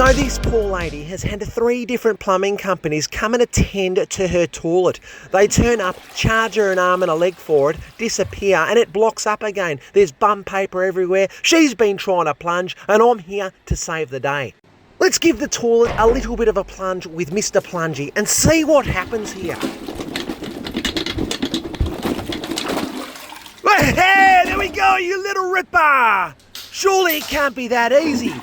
So this poor lady has had 3 different plumbing companies come and attend to her toilet. They turn up, charge her an arm and a leg for it, disappear, and it blocks up again. There's bum paper everywhere. She's been trying to plunge, and I'm here to save the day. Let's give the toilet a little bit of a plunge with Mr. Plungy and see what happens here. Hey, there we go, you little ripper! Surely it can't be that easy.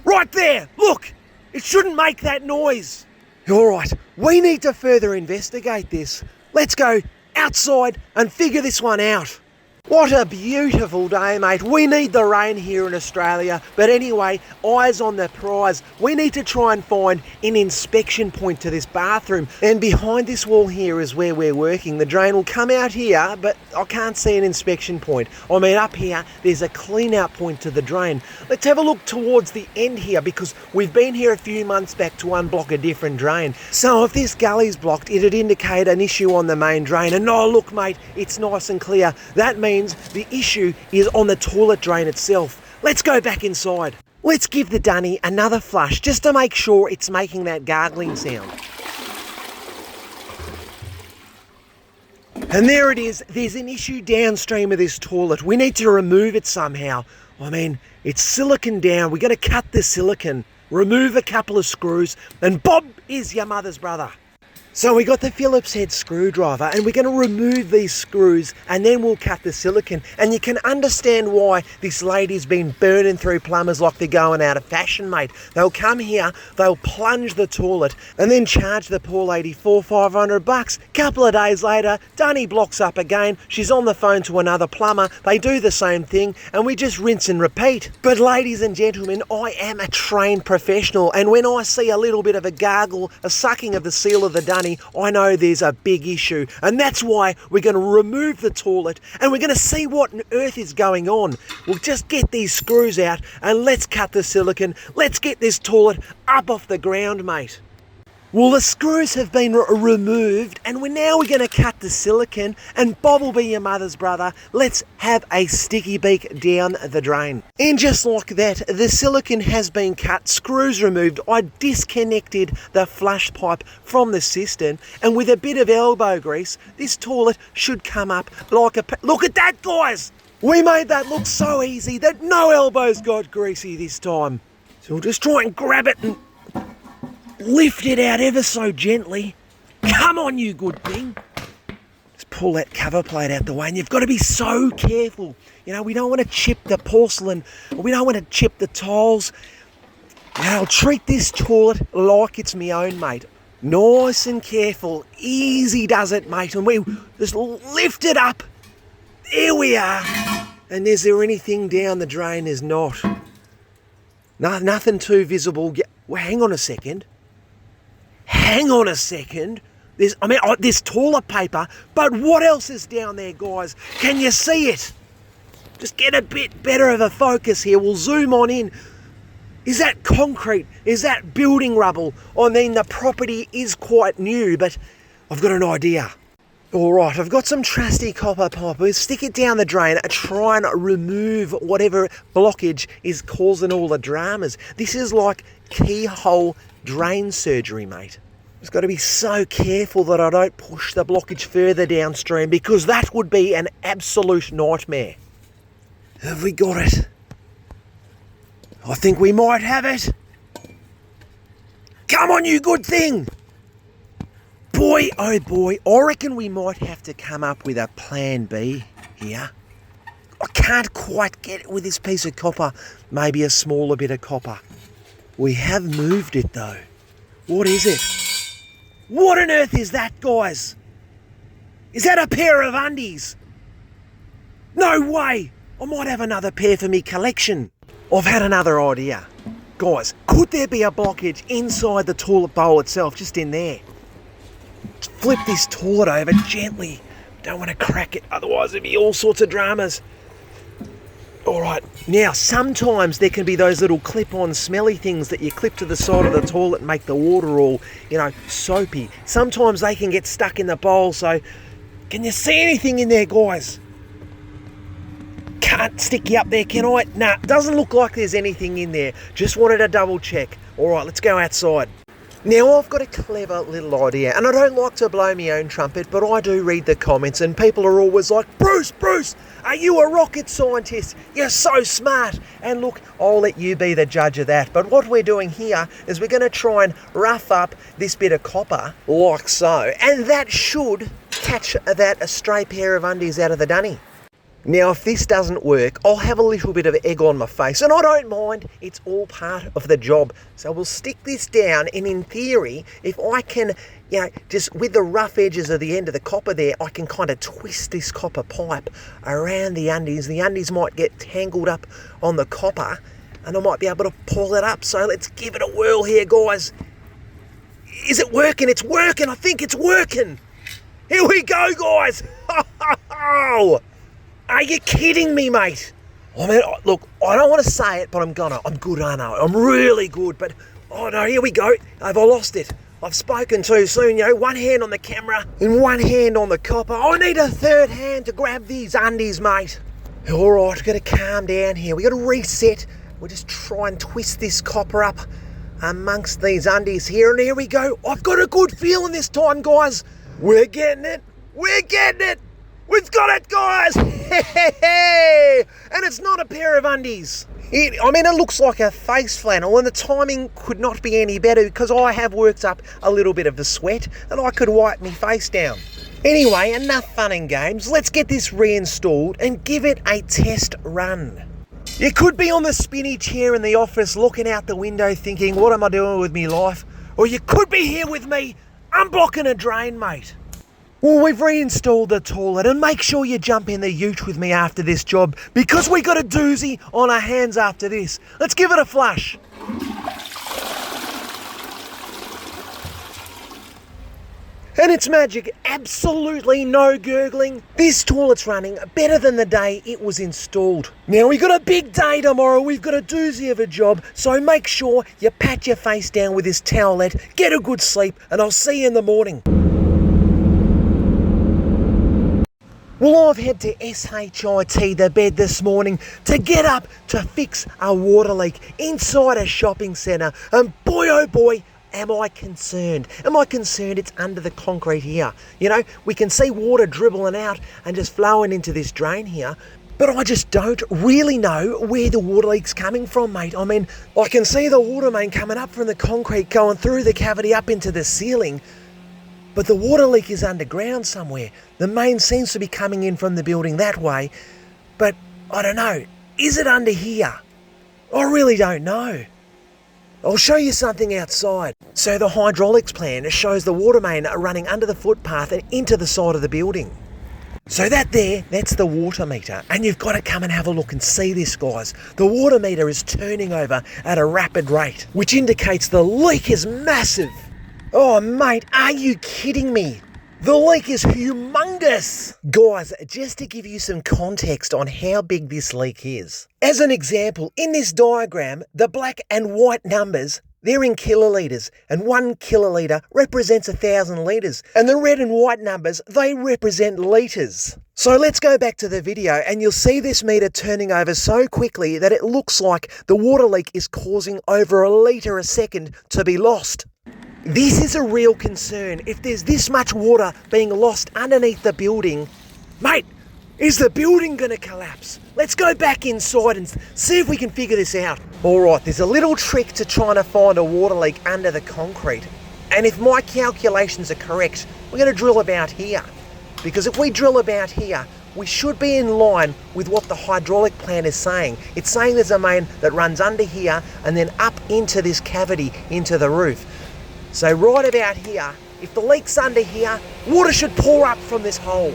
Right there, look, it shouldn't make that noise. All right, we need to further investigate this. Let's go outside and figure this one out. What a beautiful day, mate. We need the rain here in Australia. But anyway, eyes on the prize. We need to try and find an inspection point to this bathroom. And behind this wall here is where we're working. The drain will come out here, but I can't see an inspection point. I mean, up here, there's a clean out point to the drain. Let's have a look towards the end here because we've been here a few months back to unblock a different drain. So if this gully's blocked, it'd indicate an issue on the main drain. And oh, look, mate, it's nice and clear. That means the issue is on the toilet drain itself. Let's go back inside. Let's give the dunny another flush just to make sure it's making that gargling sound. And there it is. There's an issue downstream of this toilet. We need to remove it somehow. I mean, it's silicon down. We're going to cut the silicon, remove a couple of screws, and Bob is your mother's brother. So we got the Phillips head screwdriver and we're going to remove these screws and then we'll cut the silicon. And you can understand why this lady's been burning through plumbers like they're going out of fashion, mate. They'll come here, they'll plunge the toilet and then charge the poor lady $400-500. Couple of days later, Dunny blocks up again. She's on the phone to another plumber. They do the same thing and we just rinse and repeat. But ladies and gentlemen, I am a trained professional and when I see a little bit of a gargle, a sucking of the seal of the Dunny, I know there's a big issue and that's why we're going to remove the toilet and we're going to see what on earth is going on. We'll just get these screws out and let's cut the silicon. Let's get this toilet up off the ground, mate. Well, the screws have been removed and we're going to cut the silicon and Bob will be your mother's brother. Let's have a sticky beak down the drain. And just like that, the silicon has been cut, screws removed. I disconnected the flush pipe from the cistern and with a bit of elbow grease, this toilet should come up like a... Look at that, guys! We made that look so easy that no elbows got greasy this time. So we'll just try and grab it and lift it out ever so gently. Come on, you good thing. Just pull that cover plate out the way and you've got to be so careful. You know, we don't want to chip the porcelain. We don't want to chip the tiles. Now, I'll treat this toilet like it's my own, mate. Nice and careful. Easy does it, mate. And we just lift it up. There we are. And is there anything down the drain? There's not. No, nothing too visible. Well, hang on a second. Hang on a second. There's toilet paper, but what else is down there, guys? Can you see it? Just get a bit better of a focus here. We'll zoom on in. Is that concrete? Is that building rubble? I mean, the property is quite new, but I've got an idea. All right, I've got some trusty copper pipe. We'll stick it down the drain and try and remove whatever blockage is causing all the dramas. This is like keyhole drain surgery, mate. Just got to be so careful that I don't push the blockage further downstream because that would be an absolute nightmare. Have we got it? I think we might have it. Come on, you good thing. Boy, oh boy, I reckon we might have to come up with a plan B here. I can't quite get it with this piece of copper. Maybe a smaller bit of copper. We have moved it though. What is it? What on earth is that, guys? Is that a pair of undies? No way! I might have another pair for me collection. I've had another idea. Guys, could there be a blockage inside the toilet bowl itself, just in there? Let's flip this toilet over gently. Don't want to crack it, otherwise there'll be all sorts of dramas. Alright, now sometimes there can be those little clip-on smelly things that you clip to the side of the toilet and make the water all, soapy. Sometimes they can get stuck in the bowl, so can you see anything in there, guys? can't stick you up there, can I? Nah, doesn't look like there's anything in there. Just wanted to double check. All right, let's go outside. Now, I've got a clever little idea, and I don't like to blow my own trumpet, but I do read the comments, and people are always like, Bruce, are you a rocket scientist? You're so smart. And look, I'll let you be the judge of that. But what we're doing here is we're going to try and rough up this bit of copper, like so, and that should catch that stray pair of undies out of the dunny. Now, if this doesn't work, I'll have a little bit of egg on my face, and I don't mind. It's all part of the job. So we'll stick this down, and in theory, if I can, just with the rough edges of the end of the copper there, I can kind of twist this copper pipe around the undies. The undies might get tangled up on the copper, and I might be able to pull it up. So let's give it a whirl here, guys. Is it working? It's working. I think it's working. Here we go, guys. Are you kidding me, mate? I mean, look, I don't want to say it, but I'm gonna. I'm good, I know. I'm really good, but, oh no, here we go. Have I lost it? I've spoken too soon, one hand on the camera and one hand on the copper. I need a third hand to grab these undies, mate. All right, we've got to calm down here. We've got to reset. We'll just try and twist this copper up amongst these undies here, and here we go. I've got a good feeling this time, guys. We're getting it. We're getting it. We've got it, guys! And it's not a pair of undies. It looks like a face flannel, and the timing could not be any better because I have worked up a little bit of the sweat and I could wipe my face down. Anyway, enough fun and games. Let's get this reinstalled and give it a test run. You could be on the spinny chair in the office looking out the window thinking, what am I doing with me life? Or you could be here with me unblocking a drain, mate. Well, we've reinstalled the toilet, and make sure you jump in the ute with me after this job because we got a doozy on our hands after this. Let's give it a flush. And it's magic, absolutely no gurgling. This toilet's running better than the day it was installed. Now, we've got a big day tomorrow, we've got a doozy of a job, so make sure you pat your face down with this towelette, get a good sleep, and I'll see you in the morning. Well, I've had to SHIT the bed this morning to get up to fix a water leak inside a shopping centre, and boy oh boy am I concerned. Am I concerned it's under the concrete here? We can see water dribbling out and just flowing into this drain here, but I just don't really know where the water leak's coming from, mate. I mean, I can see the water main coming up from the concrete going through the cavity up into the ceiling, but the water leak is underground somewhere. The main seems to be coming in from the building that way, but I don't know. Is it under here? I really don't know. I'll show you something outside. So the hydraulics plan shows the water main running under the footpath and into the side of the building. So that's the water meter, and you've got to come and have a look and see this, guys. The water meter is turning over at a rapid rate, which indicates the leak is massive. Oh, mate, are you kidding me? The leak is humongous. Guys, just to give you some context on how big this leak is. As an example, in this diagram, the black and white numbers, they're in kilolitres, and 1 kilolitre represents 1,000 litres. And the red and white numbers, they represent litres. So let's go back to the video, and you'll see this meter turning over so quickly that it looks like the water leak is causing over a litre a second to be lost. This is a real concern. If there's this much water being lost underneath the building, mate, is the building going to collapse? Let's go back inside and see if we can figure this out. All right, there's a little trick to trying to find a water leak under the concrete. And if my calculations are correct, we're going to drill about here. Because if we drill about here, we should be in line with what the hydraulic plan is saying. It's saying there's a main that runs under here and then up into this cavity, into the roof. So right about here, if the leak's under here, water should pour up from this hole.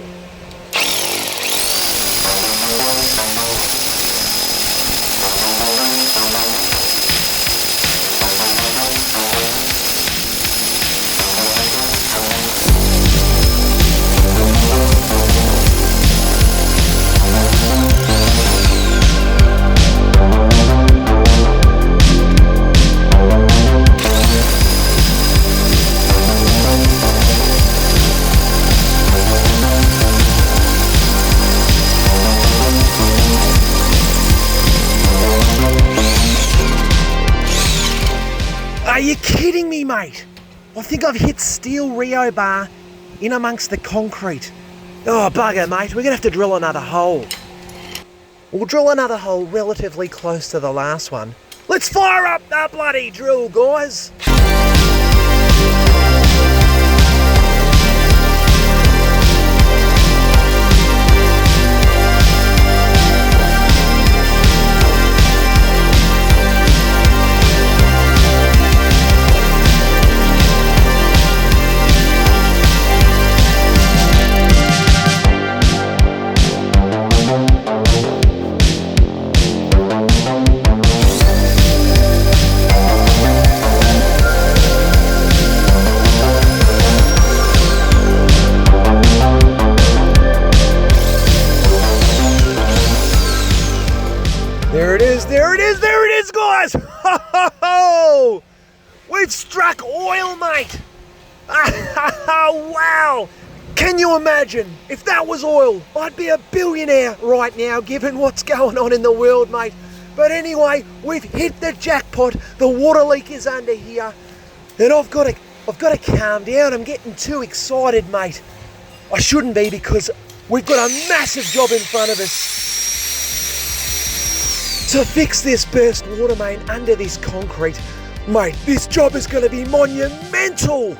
Are you kidding me, mate? I think I've hit steel rebar in amongst the concrete. Oh, bugger, mate. We're going to have to drill another hole. We'll drill another hole relatively close to the last one. Let's fire up the bloody drill, guys. There it is, guys! Ho, ho, ho! We've struck oil, mate! Wow! Can you imagine? If that was oil, I'd be a billionaire right now, given what's going on in the world, mate. But anyway, we've hit the jackpot. The water leak is under here. And I've got to calm down. I'm getting too excited, mate. I shouldn't be, because we've got a massive job in front of us to fix this burst water main under this concrete. Mate, this job is going to be monumental.